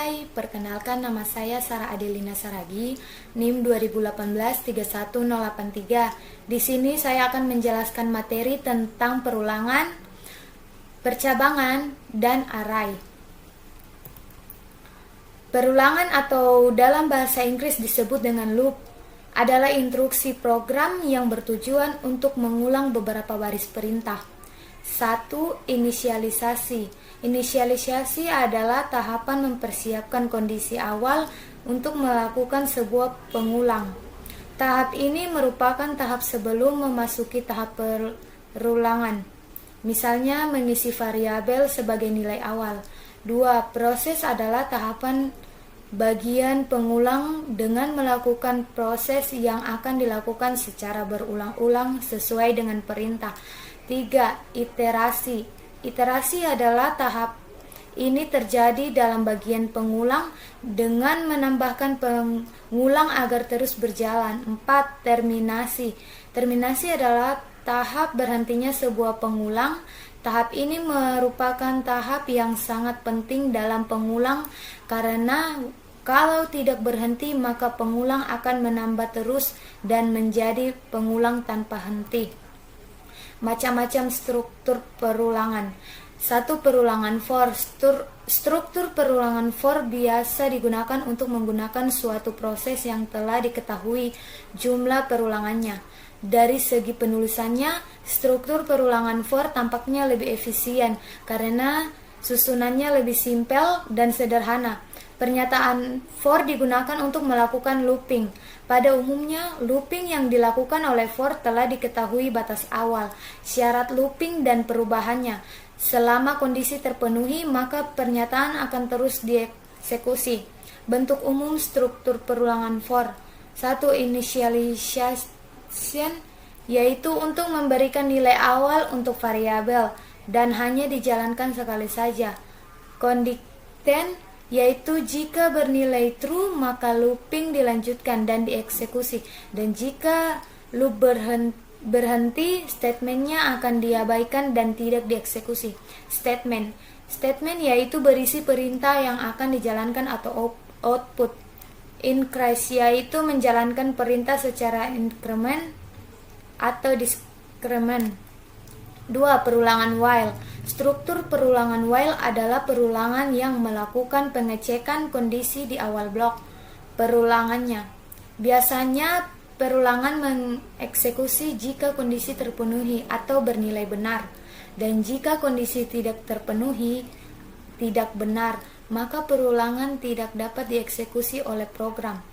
Hai, perkenalkan nama saya Sarah Adelina Saragi, NIM 2018-31083. Di sini saya akan menjelaskan materi tentang perulangan, percabangan, dan arai. Perulangan atau dalam bahasa Inggris disebut dengan loop adalah instruksi program yang bertujuan untuk mengulang beberapa baris perintah. 1. Inisialisasi. Inisialisasi adalah tahapan mempersiapkan kondisi awal untuk melakukan sebuah pengulang. Tahap ini merupakan tahap sebelum memasuki tahap perulangan. Misalnya mengisi variabel sebagai nilai awal. 2. Proses adalah tahapan bagian pengulang dengan melakukan proses yang akan dilakukan secara berulang-ulang sesuai dengan perintah. 3. Iterasi. Iterasi adalah tahap ini terjadi dalam bagian pengulang dengan menambahkan pengulang agar terus berjalan. 4. Terminasi. Terminasi adalah tahap berhentinya sebuah pengulang. Tahap ini merupakan tahap yang sangat penting dalam pengulang karena kalau tidak berhenti maka pengulang akan menambah terus dan menjadi pengulang tanpa henti. Macam-macam struktur perulangan. 1. Perulangan for. Struktur perulangan for biasa digunakan untuk menggunakan suatu proses yang telah diketahui jumlah perulangannya. Dari segi penulisannya, struktur perulangan for tampaknya lebih efisien karena susunannya lebih simpel dan sederhana. Pernyataan for digunakan untuk melakukan looping. Pada umumnya, looping yang dilakukan oleh for telah diketahui batas awal, syarat looping dan perubahannya. Selama kondisi terpenuhi, maka pernyataan akan terus dieksekusi. Bentuk umum struktur perulangan for. 1. Initialization, yaitu untuk memberikan nilai awal untuk variabel dan hanya dijalankan sekali saja. Condition, yaitu jika bernilai true maka looping dilanjutkan dan dieksekusi, dan jika loop berhenti statementnya akan diabaikan dan tidak dieksekusi. Statement yaitu berisi perintah yang akan dijalankan atau output. Increase yaitu menjalankan perintah secara increment atau discrement. 2. Perulangan while. Struktur perulangan while adalah perulangan yang melakukan pengecekan kondisi di awal blok perulangannya. Biasanya perulangan mengeksekusi jika kondisi terpenuhi atau bernilai benar, dan jika kondisi tidak terpenuhi, tidak benar, maka perulangan tidak dapat dieksekusi oleh program.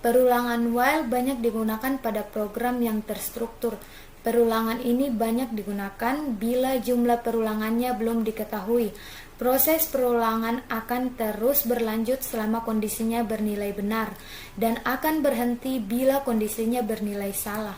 Perulangan while banyak digunakan pada program yang terstruktur. Perulangan ini banyak digunakan bila jumlah perulangannya belum diketahui. Proses perulangan akan terus berlanjut selama kondisinya bernilai benar dan akan berhenti bila kondisinya bernilai salah.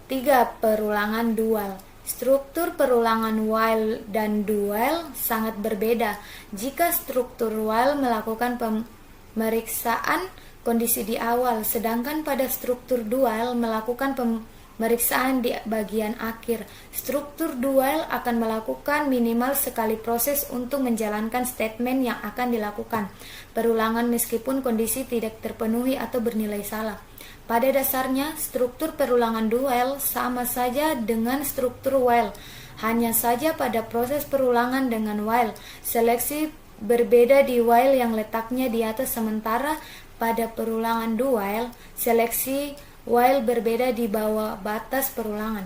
3. Perulangan dual. Struktur perulangan while dan do while sangat berbeda. Jika struktur while melakukan pemeriksaan kondisi di awal, sedangkan pada struktur do while melakukan pemeriksaan di bagian akhir. Struktur do while akan melakukan minimal sekali proses untuk menjalankan statement yang akan dilakukan perulangan meskipun kondisi tidak terpenuhi atau bernilai salah. Pada dasarnya, struktur perulangan do while sama saja dengan struktur while. Hanya saja pada proses perulangan dengan while, seleksi berbeda di while yang letaknya di atas, sementara pada perulangan do while, seleksi while berbeda di bawah batas perulangan.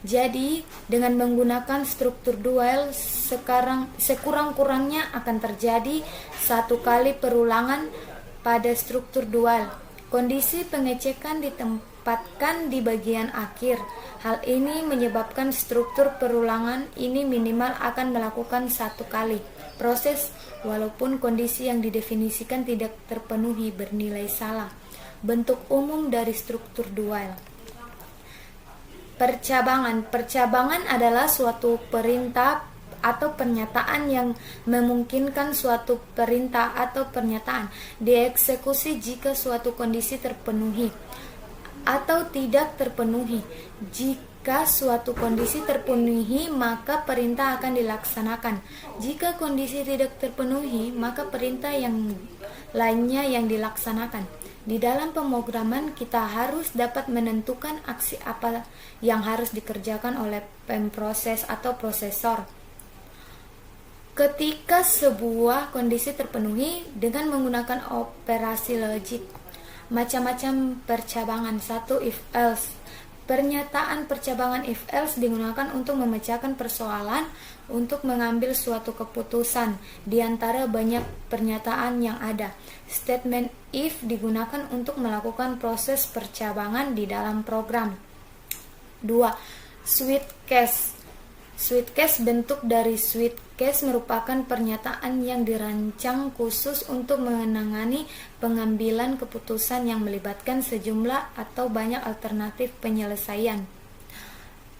Jadi, dengan menggunakan struktur do while, sekurang-kurangnya akan terjadi satu kali perulangan pada struktur do while. Kondisi pengecekan ditempatkan di bagian akhir. Hal ini menyebabkan struktur perulangan ini minimal akan melakukan satu kali proses walaupun kondisi yang didefinisikan tidak terpenuhi bernilai salah. Bentuk umum dari struktur do while. Percabangan adalah suatu perintah atau pernyataan yang memungkinkan suatu perintah atau pernyataan dieksekusi jika suatu kondisi terpenuhi atau tidak terpenuhi. Jika suatu kondisi terpenuhi, maka perintah akan dilaksanakan. Jika kondisi tidak terpenuhi, maka perintah yang lainnya yang dilaksanakan. Di dalam pemrograman, kita harus dapat menentukan aksi apa yang harus dikerjakan oleh pemproses atau prosesor. Ketika sebuah kondisi terpenuhi dengan menggunakan operasi logik, macam-macam percabangan. 1. If else. Pernyataan percabangan if else digunakan untuk memecahkan persoalan, untuk mengambil suatu keputusan di antara banyak pernyataan yang ada. Statement if digunakan untuk melakukan proses percabangan di dalam program. 2. Switch case. Switch case, bentuk dari switch case merupakan pernyataan yang dirancang khusus untuk menangani pengambilan keputusan yang melibatkan sejumlah atau banyak alternatif penyelesaian.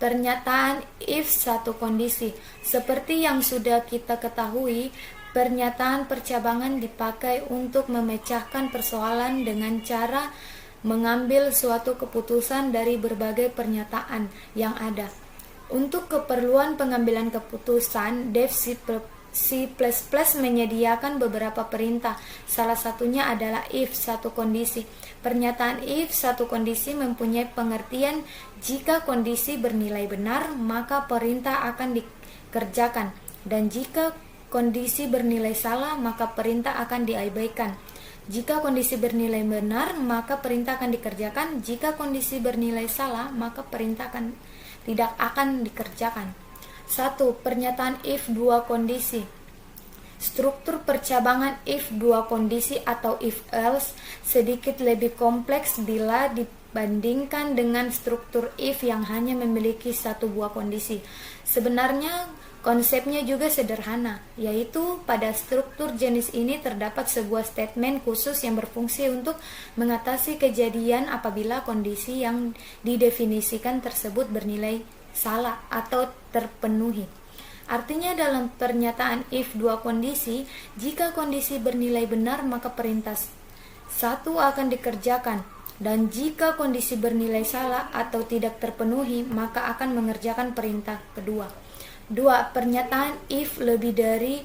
Pernyataan if satu kondisi. Seperti yang sudah kita ketahui, pernyataan percabangan dipakai untuk memecahkan persoalan dengan cara mengambil suatu keputusan dari berbagai pernyataan yang ada. Untuk keperluan pengambilan keputusan, Dev C++ menyediakan beberapa perintah. Salah satunya adalah if satu kondisi. Pernyataan if satu kondisi mempunyai pengertian jika kondisi bernilai benar, maka perintah akan dikerjakan. Dan jika kondisi bernilai salah, maka perintah akan diabaikan. Jika kondisi bernilai benar, maka perintah akan dikerjakan. Jika kondisi bernilai salah, maka perintah tidak akan dikerjakan. 1. Pernyataan if dua kondisi. Struktur percabangan if dua kondisi atau if else sedikit lebih kompleks bila dibandingkan dengan struktur if yang hanya memiliki satu buah kondisi. Sebenarnya konsepnya juga sederhana, yaitu pada struktur jenis ini terdapat sebuah statement khusus yang berfungsi untuk mengatasi kejadian apabila kondisi yang didefinisikan tersebut bernilai salah atau terpenuhi. Artinya dalam pernyataan if dua kondisi, jika kondisi bernilai benar maka perintah satu akan dikerjakan, dan jika kondisi bernilai salah atau tidak terpenuhi maka akan mengerjakan perintah kedua. 2. Pernyataan if lebih dari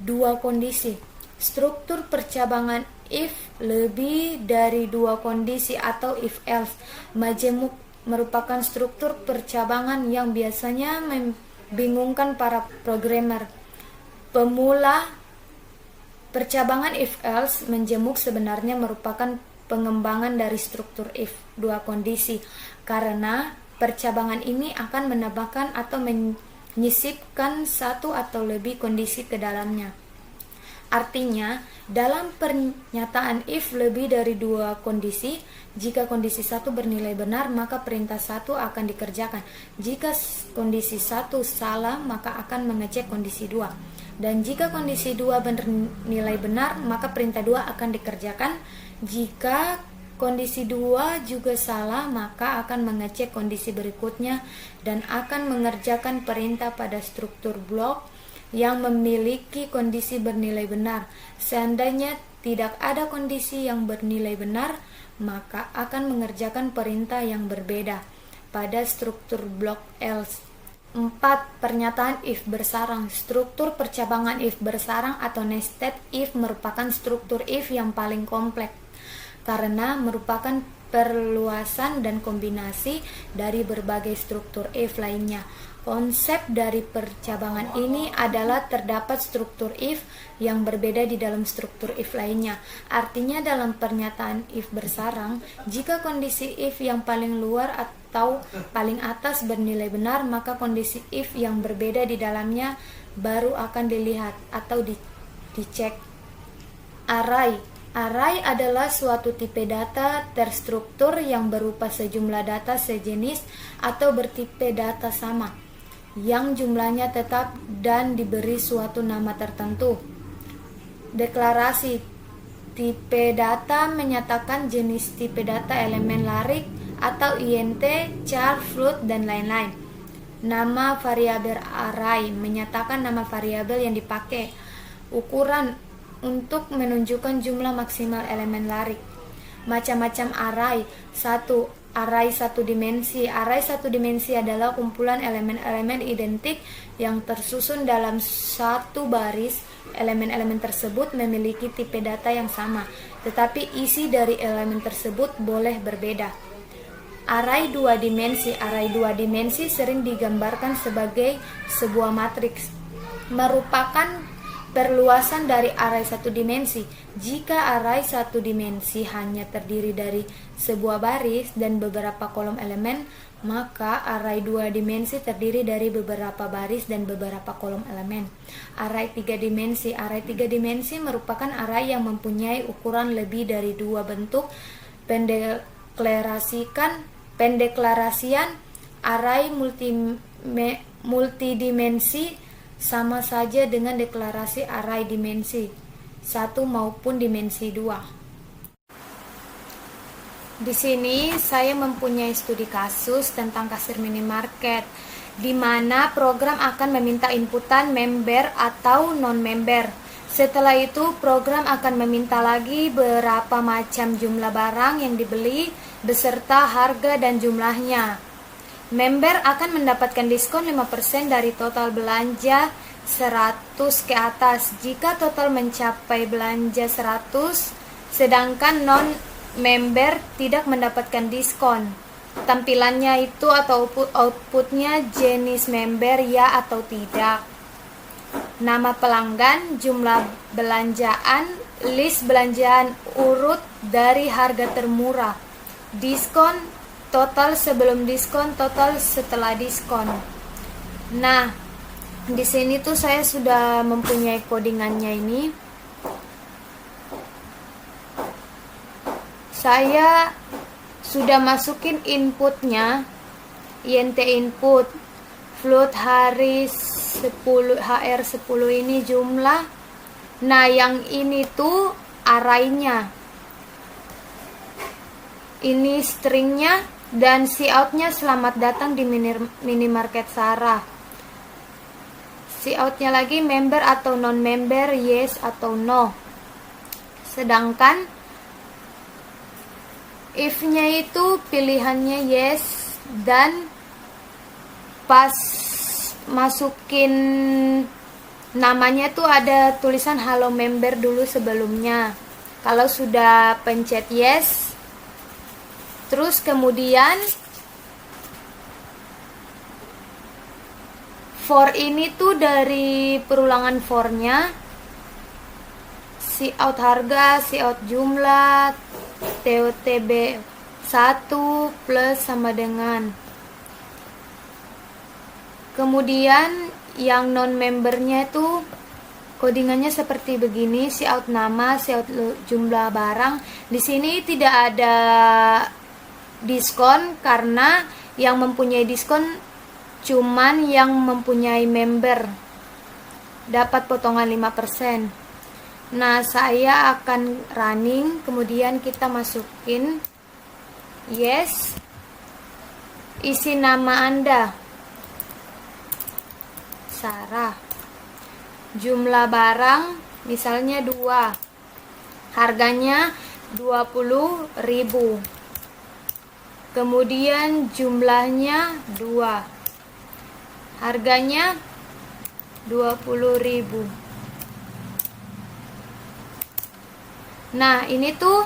dua kondisi. Struktur percabangan if lebih dari dua kondisi atau if else majemuk merupakan struktur percabangan yang biasanya membingungkan para programmer pemula. Percabangan if else menjemuk sebenarnya merupakan pengembangan dari struktur if dua kondisi, karena percabangan ini akan menambahkan atau menyisipkan satu atau lebih kondisi ke dalamnya. Artinya, dalam pernyataan if lebih dari dua kondisi, jika kondisi satu bernilai benar, maka perintah satu akan dikerjakan. Jika kondisi satu salah, maka akan mengecek kondisi dua. Dan jika kondisi dua bernilai benar, maka perintah dua akan dikerjakan. Jika kondisi 2 juga salah, maka akan mengecek kondisi berikutnya dan akan mengerjakan perintah pada struktur blok yang memiliki kondisi bernilai benar. Seandainya tidak ada kondisi yang bernilai benar, maka akan mengerjakan perintah yang berbeda pada struktur blok else. 4. Pernyataan if bersarang. Struktur percabangan if bersarang atau nested if merupakan struktur if yang paling kompleks, karena merupakan perluasan dan kombinasi dari berbagai struktur if lainnya. Konsep dari percabangan ini adalah terdapat struktur if yang berbeda di dalam struktur if lainnya. Artinya dalam pernyataan if bersarang, jika kondisi if yang paling luar atau paling atas bernilai benar, maka kondisi if yang berbeda di dalamnya baru akan dilihat atau dicek. Array adalah suatu tipe data terstruktur yang berupa sejumlah data sejenis atau bertipe data sama, yang jumlahnya tetap dan diberi suatu nama tertentu. Deklarasi tipe data menyatakan jenis tipe data elemen larik atau int, char, float, dan lain-lain. Nama variabel array menyatakan nama variabel yang dipakai. Ukuran untuk menunjukkan jumlah maksimal elemen larik. Macam-macam array. 1. array satu dimensi. Array satu dimensi adalah kumpulan elemen-elemen identik yang tersusun dalam satu baris. Elemen-elemen tersebut memiliki tipe data yang sama, tetapi isi dari elemen tersebut boleh berbeda. Array dua dimensi. Array dua dimensi sering digambarkan sebagai sebuah matriks, merupakan perluasan dari array satu dimensi. Jika array satu dimensi hanya terdiri dari sebuah baris dan beberapa kolom elemen, maka array dua dimensi terdiri dari beberapa baris dan beberapa kolom elemen. Array tiga dimensi. Array tiga dimensi merupakan array yang mempunyai ukuran lebih dari dua bentuk. Pendeklarasian array multidimensi sama saja dengan deklarasi array dimensi 1 maupun dimensi 2. Di sini saya mempunyai studi kasus tentang kasir minimarket, di mana program akan meminta inputan member atau non-member. Setelah itu, program akan meminta lagi berapa macam jumlah barang yang dibeli beserta harga dan jumlahnya. Member akan mendapatkan diskon 5% dari total belanja 100 ke atas jika total mencapai belanja 100, sedangkan non-member tidak mendapatkan diskon. Tampilannya itu atau outputnya jenis member ya atau tidak. Nama pelanggan, jumlah belanjaan, list belanjaan urut dari harga termurah, diskon, total sebelum diskon, total setelah diskon. Nah, di sini tuh saya sudah mempunyai codingannya ini. Saya sudah masukin inputnya, int input, float hari 10 HR10 ini jumlah. Nah, yang ini tuh arraynya. Ini stringnya. Dan coutnya selamat datang di minimarket Sarah. Coutnya lagi member atau non-member, yes atau no. Sedangkan if-nya itu pilihannya yes, dan pas masukin namanya tuh ada tulisan halo member dulu sebelumnya. Kalau sudah pencet yes, terus kemudian for ini tuh dari perulangan for-nya, cout harga, cout jumlah, TOTB 1 plus sama dengan. Kemudian yang non-membernya itu codingannya seperti begini, cout nama, cout jumlah barang. Di sini tidak ada diskon karena yang mempunyai diskon cuman yang mempunyai member, dapat potongan 5%. Nah, saya akan running, kemudian kita masukin yes, isi nama Anda Sarah, jumlah barang misalnya 2, harganya 20.000, kemudian jumlahnya 2, harganya 20.000. Nah, ini tuh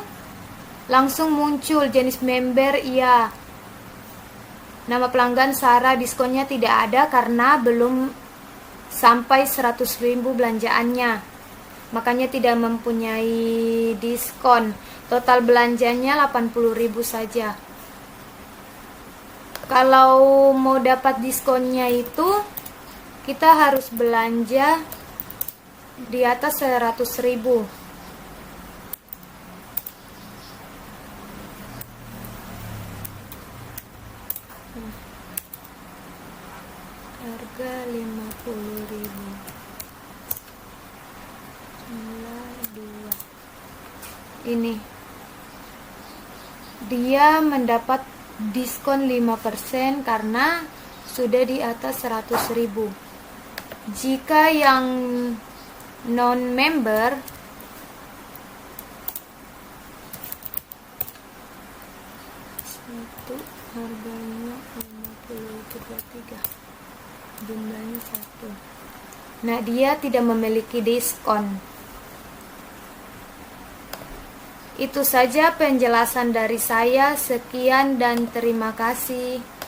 langsung muncul jenis member iya. Nama pelanggan Sarah, diskonnya tidak ada karena belum sampai 100.000 belanjaannya. Makanya tidak mempunyai diskon. Total belanjanya 80.000 saja. Kalau mau dapat diskonnya itu kita harus belanja di atas 100.000. Harga 50.000, jumlah 2. Ini dia mendapat diskon 5% karena sudah di atas 100.000. Jika yang non-member harganya 50 jumlahnya 1. Nah, dia tidak memiliki diskon. Itu saja penjelasan dari saya. Sekian dan terima kasih.